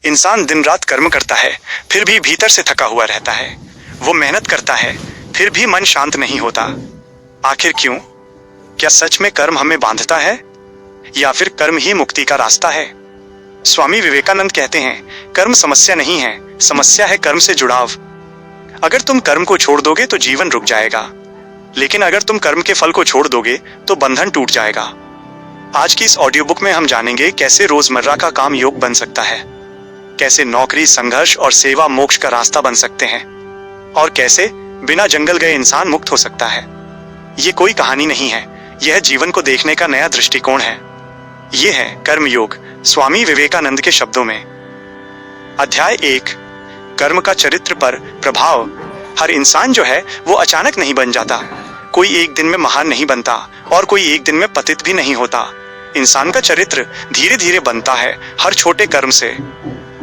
इंसान दिन रात कर्म करता है, फिर भी भीतर से थका हुआ रहता है। वो मेहनत करता है, फिर भी मन शांत नहीं होता। आखिर क्यों? क्या सच में कर्म हमें बांधता है, या फिर कर्म ही मुक्ति का रास्ता है? स्वामी विवेकानंद कहते हैं, कर्म समस्या नहीं है, समस्या है कर्म से जुड़ाव। अगर तुम कर्म को छोड़ दोगे तो जीवन रुक जाएगा, लेकिन अगर तुम कर्म के फल को छोड़ दोगे तो बंधन टूट जाएगा। आज की इस ऑडियो बुक में हम जानेंगे कैसे रोजमर्रा का काम योग बन सकता है, कैसे नौकरी, संघर्ष और सेवा मोक्ष का रास्ता बन सकते हैं, और कैसे बिना जंगल गए इंसान मुक्त हो सकता है। ये कोई कहानी नहीं है, यह जीवन को देखने का नया दृष्टिकोण है। ये है कर्म योग, स्वामी विवेकानंद के शब्दों में। अध्याय 1, कर्म का चरित्र पर प्रभाव। हर इंसान जो है वो अचानक नहीं बन जाता। कोई एक दिन में महान नहीं बनता और कोई एक दिन में पतित भी नहीं होता। इंसान का चरित्र धीरे धीरे बनता है, हर छोटे कर्म से।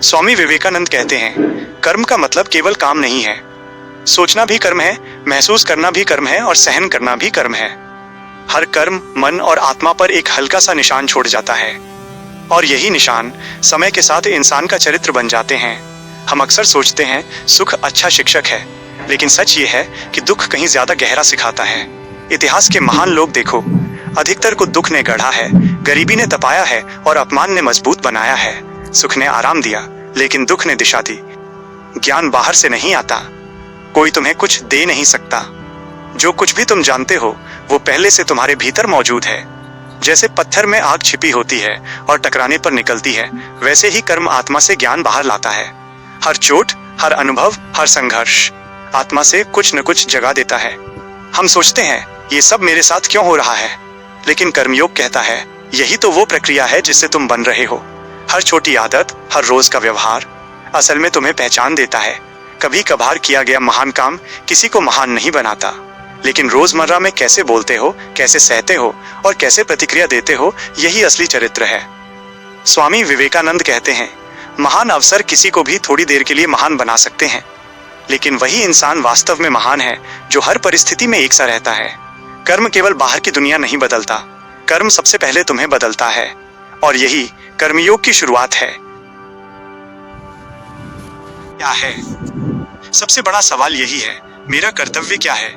स्वामी विवेकानंद कहते हैं, कर्म का मतलब केवल काम नहीं है। सोचना भी कर्म है, महसूस करना भी कर्म है और सहन करना भी कर्म है। हर कर्म मन और आत्मा पर एक हल्का सा निशान छोड़ जाता है, और यही निशान समय के साथ इंसान का चरित्र बन जाते हैं। हम अक्सर सोचते हैं सुख अच्छा शिक्षक है, लेकिन सच ये है कि दुख कहीं ज्यादा गहरा सिखाता है। इतिहास के महान लोग देखो, अधिकतर को दुख ने गढ़ा है, गरीबी ने तपाया है और अपमान ने मजबूत बनाया है। सुख ने आराम दिया, लेकिन दुख ने दिशा दी। ज्ञान बाहर से नहीं आता, कोई तुम्हें कुछ दे नहीं सकता। जो कुछ भी तुम जानते हो वो पहले से तुम्हारे भीतर मौजूद है। जैसे पत्थर में आग छिपी होती है और टकराने पर निकलती है, वैसे ही कर्म आत्मा से ज्ञान बाहर लाता है। हर चोट, हर अनुभव, हर संघर्ष आत्मा से कुछ न कुछ जगा देता है। हम सोचते हैं ये सब मेरे साथ क्यों हो रहा है, लेकिन कर्मयोग कहता है यही तो वो प्रक्रिया है जिससे तुम बन रहे हो। हर छोटी आदत, हर रोज का व्यवहार असल में तुम्हें पहचान देता है। कभी कभार किया गया महान काम किसी को महान नहीं बनाता, लेकिन रोजमर्रा में कैसे बोलते हो, कैसे सहते हो और कैसे प्रतिक्रिया देते हो, यही असली चरित्र है। स्वामी विवेकानंद कहते हैं, महान अवसर किसी को भी थोड़ी देर के लिए महान बना सकते हैं, लेकिन वही इंसान वास्तव में महान है जो हर परिस्थिति में एक सा रहता है। कर्म केवल बाहर की दुनिया नहीं बदलता, कर्म सबसे पहले तुम्हें बदलता है, और यही कर्मयोग की शुरुआत है। क्या है? सबसे बड़ा सवाल यही है, मेरा कर्तव्य क्या है?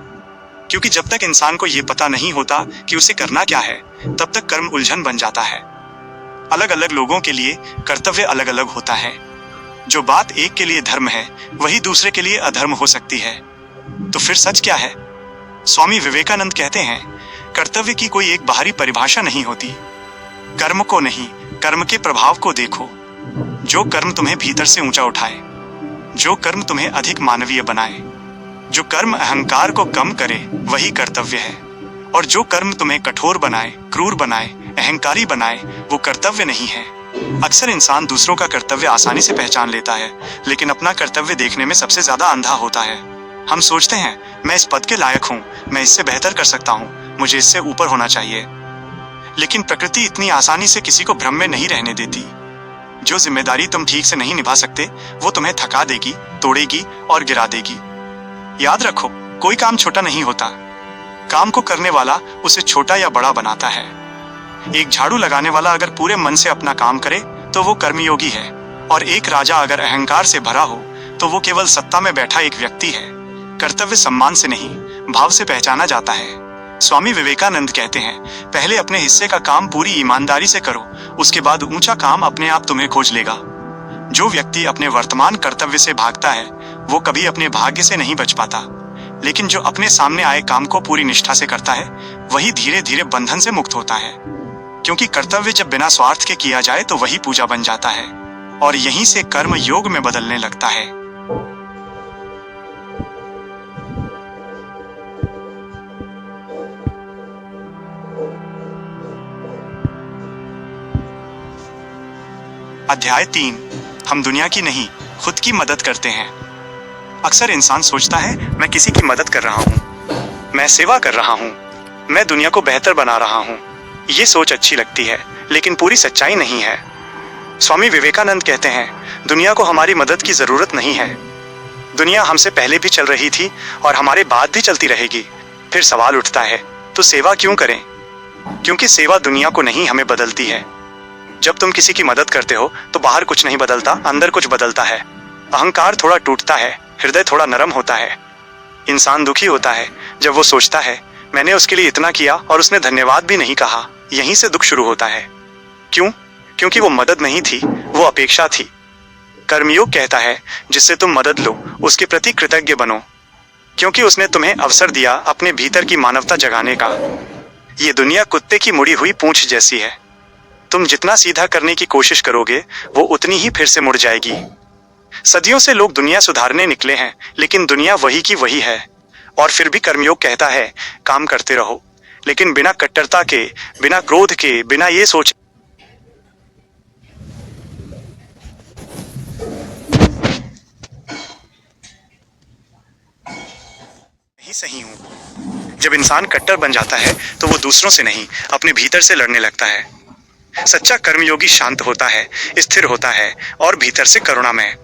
क्योंकि जब तक इंसान को ये पता नहीं होता कि उसे करना क्या है, तब तक कर्म उलझन बन जाता है। अलग अलग लोगों के लिए कर्तव्य अलग अलग होता है। जो बात एक के लिए धर्म है, वही दूसरे के लिए अधर्म हो सकती है। तो फिर सच क्या है? स्वामी विवेकानंद कहते हैं, कर्तव्य की कोई एक बाहरी परिभाषा नहीं होती। कर्म को नहीं, कर्म के प्रभाव को देखो। जो कर्म तुम्हें भीतर से ऊंचा उठाए, जो कर्म तुम्हें अधिक मानवीय बनाए, जो कर्म अहंकार को कम करे, वही कर्तव्य है। और जो कर्म तुम्हें कठोर बनाए, क्रूर बनाए, अहंकारी बनाए, वो कर्तव्य नहीं है। अक्सर इंसान दूसरों का कर्तव्य आसानी से पहचान लेता है, लेकिन अपना कर्तव्य देखने में सबसे ज्यादा अंधा होता है। हम सोचते हैं मैं इस पद के लायक हूँ, मैं इससे बेहतर कर सकता हूँ, मुझे इससे ऊपर होना चाहिए। लेकिन प्रकृति इतनी आसानी से किसी को भ्रम में नहीं रहने देती। जो जिम्मेदारी तुम ठीक से नहीं निभा सकते, वो तुम्हें थका देगी, तोड़ेगी और गिरा देगी। याद रखो, कोई काम छोटा नहीं होता, काम को करने वाला उसे छोटा या बड़ा बनाता है। एक झाड़ू लगाने वाला अगर पूरे मन से अपना काम करे तो वो कर्मयोगी है, और एक राजा अगर अहंकार से भरा हो तो वो केवल सत्ता में बैठा एक व्यक्ति है। कर्तव्य सम्मान से नहीं, भाव से पहचाना जाता है। स्वामी विवेकानंद कहते हैं, पहले अपने हिस्से का काम पूरी ईमानदारी से करो, उसके बाद ऊंचा काम अपने आप तुम्हें खोज लेगा। जो व्यक्ति अपने वर्तमान कर्तव्य से भागता है वो कभी अपने भाग्य से नहीं बच पाता, लेकिन जो अपने सामने आए काम को पूरी निष्ठा से करता है, वही धीरे धीरे बंधन से मुक्त होता है। क्योंकि कर्तव्य जब बिना स्वार्थ के किया जाए तो वही पूजा बन जाता है, और यहीं से कर्म योग में बदलने लगता है। अध्याय 3, हम दुनिया की नहीं, खुद की मदद करते हैं। अक्सर इंसान सोचता है मैं किसी की मदद कर रहा हूँ, मैं सेवा कर रहा हूँ, मैं दुनिया को बेहतर बना रहा हूँ। ये सोच अच्छी लगती है, लेकिन पूरी सच्चाई नहीं है। स्वामी विवेकानंद कहते हैं, दुनिया को हमारी मदद की जरूरत नहीं है। दुनिया हमसे पहले भी चल रही थी और हमारे बाद भी चलती रहेगी। फिर सवाल उठता है, तो सेवा क्यों करें? क्योंकि सेवा दुनिया को नहीं, हमें बदलती है। जब तुम किसी की मदद करते हो तो बाहर कुछ नहीं बदलता, अंदर कुछ बदलता है। अहंकार थोड़ा टूटता है, हृदय थोड़ा नरम होता है। इंसान दुखी होता है जब वो सोचता है मैंने उसके लिए इतना किया और उसने धन्यवाद भी नहीं कहा। यहीं से दुख शुरू होता है। क्यों? क्योंकि वो मदद नहीं थी, वो अपेक्षा थी। कर्मयोग कहता है जिससे तुम मदद लो उसके प्रति कृतज्ञ बनो, क्योंकि उसने तुम्हें अवसर दिया अपने भीतर की मानवता जगाने का। ये दुनिया कुत्ते की मुड़ी हुई पूंछ जैसी है। तुम जितना सीधा करने की कोशिश करोगे वो उतनी ही फिर से मुड़ जाएगी। सदियों से लोग दुनिया सुधारने निकले हैं, लेकिन दुनिया वही की वही है। और फिर भी कर्मयोग कहता है काम करते रहो, लेकिन बिना कट्टरता के, बिना क्रोध के, बिना ये सोच ही सही हूं। जब इंसान कट्टर बन जाता है तो वो दूसरों से नहीं, अपने भीतर से लड़ने लगता है। सच्चा कर्मयोगी शांत होता है, स्थिर होता है और भीतर से करुणामय।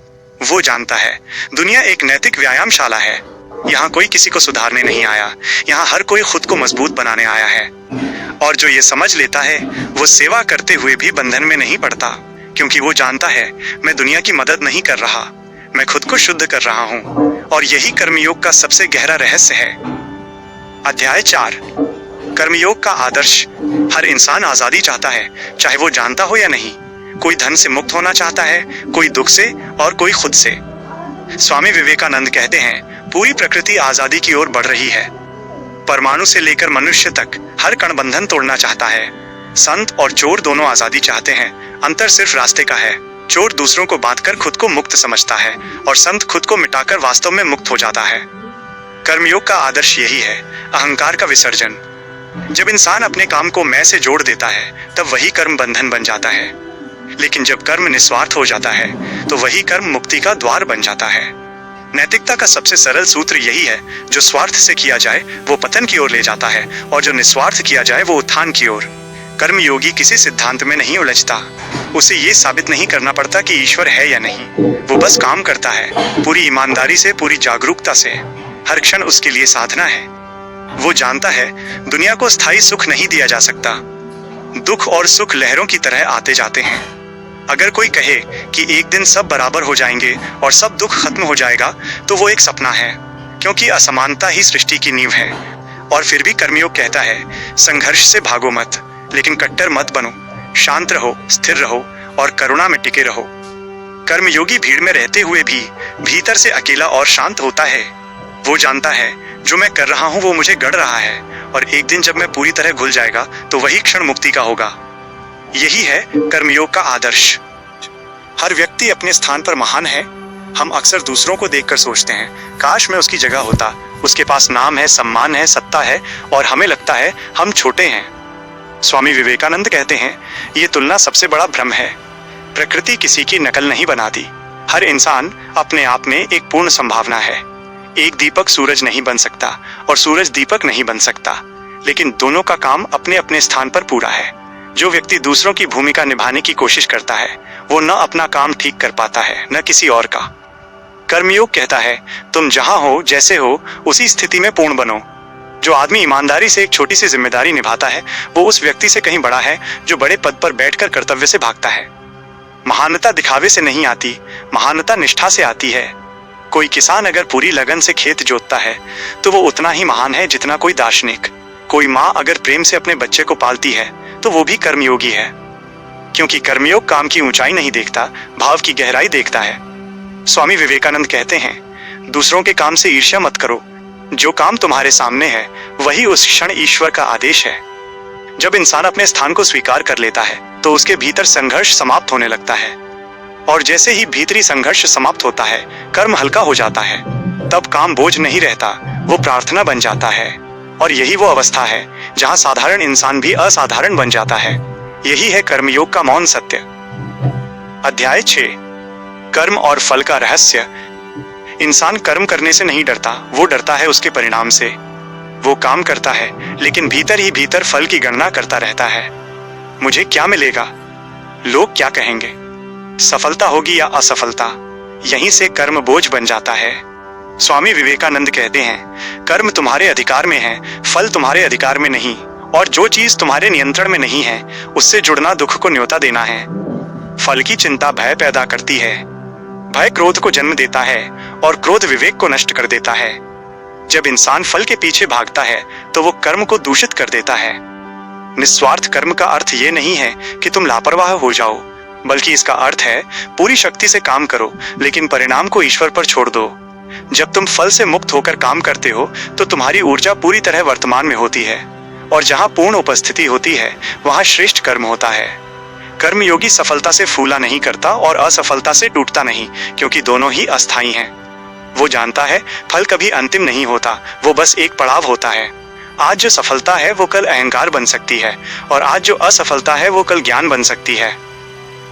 वो जानता है दुनिया एक नैतिक व्यायामशाला है। यहाँ कोई किसी को सुधारने नहीं आया, यहाँ हर कोई खुद को मजबूत बनाने आया है। और जो ये समझ लेता है वो सेवा करते हुए भी बंधन में नहीं पड़ता, क्योंकि वो जानता है मैं दुनिया की मदद नहीं कर रहा, मैं खुद को शुद्ध कर रहा हूँ। और यही कर्मयोग का सबसे गहरा रहस्य है। अध्याय 4, कर्मयोग का आदर्श। हर इंसान आजादी चाहता है, चाहे वो जानता हो या नहीं। कोई धन से मुक्त होना चाहता है, कोई दुख से और कोई खुद से। स्वामी विवेकानंद कहते हैं पूरी प्रकृति आजादी की ओर बढ़ रही है। परमाणु से लेकर मनुष्य तक हर कण बंधन तोड़ना चाहता है। संत और चोर दोनों आजादी चाहते हैं, अंतर सिर्फ रास्ते का है। चोर दूसरों को बांधकर खुद को मुक्त समझता है और संत खुद को मिटाकर वास्तव में मुक्त हो जाता है। कर्मयोग का आदर्श यही है, अहंकार का विसर्जन। जब इंसान अपने काम को मैं से जोड़ देता है तब वही कर्म बंधन बन जाता है, लेकिन जब कर्म निस्वार्थ हो जाता है तो वही कर्म मुक्ति का द्वार बन जाता है। नैतिकता का सबसे सरल सूत्र यही है, जो स्वार्थ से किया जाए वो पतन की ओर ले जाता है और जो निस्वार्थ किया जाए वो उत्थान की ओर। कर्मयोगी किसी सिद्धांत में नहीं उलझता, उसे ये साबित नहीं करना पड़ता कि ईश्वर है या नहीं। वो बस काम करता है, पूरी ईमानदारी से, पूरी जागरूकता से। हर क्षण उसके लिए साधना है। वो जानता है दुनिया को स्थायी सुख नहीं दिया जा सकता। दुख और सुख लहरों की तरह आते जाते हैं। अगर कोई कहे कि एक दिन सब बराबर हो जाएंगे और सब दुख खत्म हो जाएगा तो वो एक सपना है, क्योंकि असमानता ही सृष्टि की नींव है। और फिर भी कर्मयोग कहता है संघर्ष से भागो मत, लेकिन कट्टर मत बनो। शांत रहो, स्थिर रहो और करुणा में टिके रहो। कर्मयोगी भीड़ में रहते हुए भी भीतर से अकेला और शांत होता है। वो जानता है जो मैं कर रहा हूँ वो मुझे गढ़ रहा है, और एक दिन जब मैं पूरी तरह घुल जाएगा तो वही क्षण मुक्ति का होगा। यही है कर्मयोग का आदर्श। हर व्यक्ति अपने स्थान पर महान है। हम अक्सर दूसरों को देखकर सोचते हैं काश मैं उसकी जगह होता। उसके पास नाम है, सम्मान है, सत्ता है, और हमें लगता है हम छोटे हैं। स्वामी विवेकानंद कहते हैं ये तुलना सबसे बड़ा भ्रम है। प्रकृति किसी की नकल नहीं बनाती। हर इंसान अपने आप में एक पूर्ण संभावना है। एक दीपक सूरज नहीं बन सकता और सूरज दीपक नहीं बन सकता, लेकिन दोनों का काम अपने अपने स्थान पर पूरा है। जो व्यक्ति दूसरों की भूमिका निभाने की कोशिश करता है वो न अपना काम ठीक कर पाता है, न किसी और का। कर्मयोग कहता है तुम जहां हो, जैसे हो, उसी स्थिति में पूर्ण बनो। जो आदमी ईमानदारी से एक छोटी सी जिम्मेदारी निभाता है वो उस व्यक्ति से कहीं बड़ा है जो बड़े पद पर बैठकर कर्तव्य से भागता है। महानता दिखावे से नहीं आती, महानता निष्ठा से आती है। कोई किसान अगर पूरी लगन से खेत जोतता है तो वो उतना ही महान है जितना कोई दार्शनिक। कोई माँ अगर प्रेम से अपने बच्चे को पालती है तो वो भी कर्मयोगी है, क्योंकि कर्मयोग काम की ऊंचाई नहीं देखता, भाव की गहराई देखता है। स्वामी विवेकानंद कहते हैं दूसरों के काम से ईर्ष्या मत करो। जो काम तुम्हारे सामने है वही उस क्षण ईश्वर का आदेश है। जब इंसान अपने स्थान को स्वीकार कर लेता है तो उसके भीतर संघर्ष समाप्त होने लगता है, और जैसे ही भीतरी संघर्ष समाप्त होता है कर्म हल्का हो जाता है। तब काम बोझ नहीं रहता, वो प्रार्थना बन जाता है। और यही वो अवस्था है जहां साधारण इंसान भी असाधारण बन जाता है। यही है कर्मयोग का मौन सत्य। अध्याय 6, कर्म और फल का रहस्य। इंसान कर्म करने से नहीं डरता, वो डरता है उसके परिणाम से। वो काम करता है लेकिन भीतर ही भीतर फल की गणना करता रहता है। मुझे क्या मिलेगा, लोग क्या कहेंगे, सफलता होगी या असफलता। यहीं से कर्म बोझ बन जाता है। स्वामी विवेकानंद कहते हैं कर्म तुम्हारे अधिकार में है, फल तुम्हारे अधिकार में नहीं। और जो चीज तुम्हारे नियंत्रण में नहीं है उससे जुड़ना दुख को न्योता देना है। फल की चिंता भय पैदा करती है, भय क्रोध को जन्म देता है और क्रोध विवेक को नष्ट कर देता है। जब इंसान फल के पीछे भागता है तो वो कर्म को दूषित कर देता है। निस्वार्थ कर्म का अर्थ ये नहीं है कि तुम लापरवाह हो जाओ, बल्कि इसका अर्थ है पूरी शक्ति से काम करो लेकिन परिणाम को ईश्वर पर छोड़ दो। जब तुम फल से मुक्त होकर काम करते हो तो तुम्हारी ऊर्जा पूरी तरह वर्तमान में होती है, और जहां पूर्ण उपस्थिति होती है वहां श्रेष्ठ कर्म होता है। कर्मयोगी सफलता से फूला नहीं करता और असफलता से टूटता नहीं, क्योंकि दोनों ही अस्थायी हैं। वो जानता है फल कभी अंतिम नहीं होता, वो बस एक पड़ाव होता है। आज जो सफलता है वो कल अहंकार बन सकती है, और आज जो असफलता है वो कल ज्ञान बन सकती है।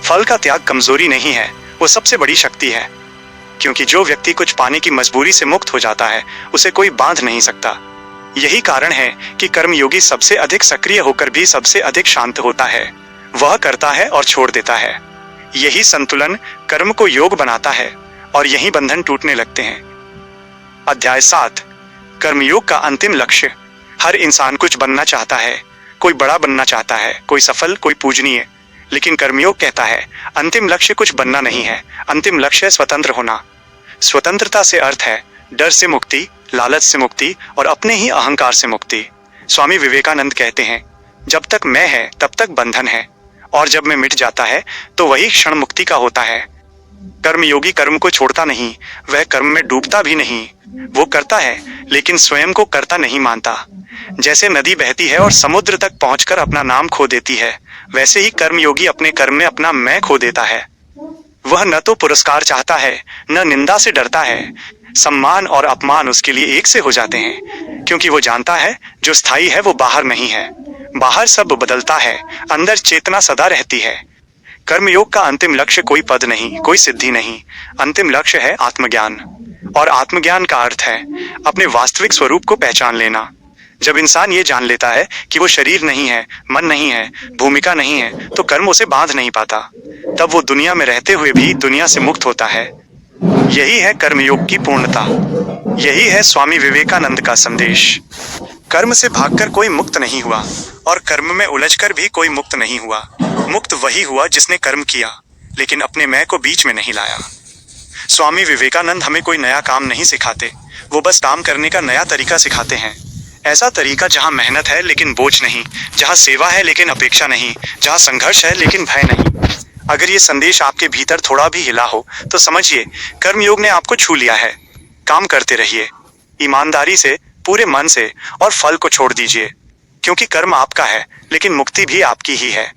फल का त्याग कमजोरी नहीं है, वो सबसे बड़ी शक्ति है, क्योंकि जो व्यक्ति कुछ पाने की मजबूरी से मुक्त हो जाता है उसे कोई बांध नहीं सकता। यही कारण है कि कर्मयोगी सबसे अधिक सक्रिय होकर भी सबसे अधिक शांत होता है। वह करता है और छोड़ देता है। यही संतुलन कर्म को योग बनाता है और यही बंधन टूटने लगते हैं। अध्याय 7। कर्मयोग का अंतिम लक्ष्य। हर इंसान कुछ बनना चाहता है, कोई बड़ा बनना चाहता है, कोई सफल, कोई पूजनीय। लेकिन कर्मयोग कहता है अंतिम लक्ष्य कुछ बनना नहीं है, अंतिम लक्ष्य है स्वतंत्र होना। स्वतंत्रता से अर्थ है डर से मुक्ति, लालच से मुक्ति और अपने ही अहंकार से मुक्ति। स्वामी विवेकानंद कहते हैं जब तक मैं है तब तक बंधन है, और जब मैं मिट जाता है तो वही क्षण मुक्ति का होता है। कर्मयोगी कर्म को छोड़ता नहीं, वह कर्म में डूबता भी नहीं। वो करता है लेकिन स्वयं को कर्ता नहीं मानता। जैसे नदी बहती है और समुद्र तक पहुंचकर अपना नाम खो देती है, वैसे ही कर्मयोगी अपने कर्म में अपना मैं खो देता है। वह न तो पुरस्कार चाहता है, न निंदा से डरता है। सम्मान और अपमान उसके लिए एक से हो जाते हैं, क्योंकि वो जानता है जो स्थायी है वो बाहर नहीं है। बाहर सब बदलता है, अंदर चेतना सदा रहती है। कर्मयोग का अंतिम लक्ष्य कोई पद नहीं, कोई सिद्धि नहीं। अंतिम लक्ष्य है आत्मज्ञान, और आत्मज्ञान का अर्थ है अपने वास्तविक स्वरूप को पहचान लेना। जब इंसान ये जान लेता है कि वो शरीर नहीं है, मन नहीं है, भूमिका नहीं है, तो कर्म उसे बांध नहीं पाता। तब वो दुनिया में रहते हुए भी दुनिया से मुक्त होता है। यही है कर्मयोग की पूर्णता। यही है स्वामी विवेकानंद का संदेश। कर्म से भागकर कोई मुक्त नहीं हुआ, और कर्म में उलझकर भी कोई मुक्त नहीं हुआ। मुक्त वही हुआ जिसने कर्म किया, लेकिन अपने मैं को बीच में नहीं लाया। स्वामी विवेकानंद हमें कोई नया काम नहीं सिखाते, वो बस काम करने का नया तरीका सिखाते हैं। ऐसा तरीका जहां मेहनत है लेकिन बोझ नहीं, जहां सेवा है लेकिन अपेक्षा नहीं, जहां संघर्ष है लेकिन भय नहीं। अगर ये संदेश आपके भीतर थोड़ा भी हिला हो तो समझिए कर्मयोग ने आपको छू लिया है। काम करते रहिए, ईमानदारी से, पूरे मन से, और फल को छोड़ दीजिए, क्योंकि कर्म आपका है लेकिन मुक्ति भी आपकी ही है।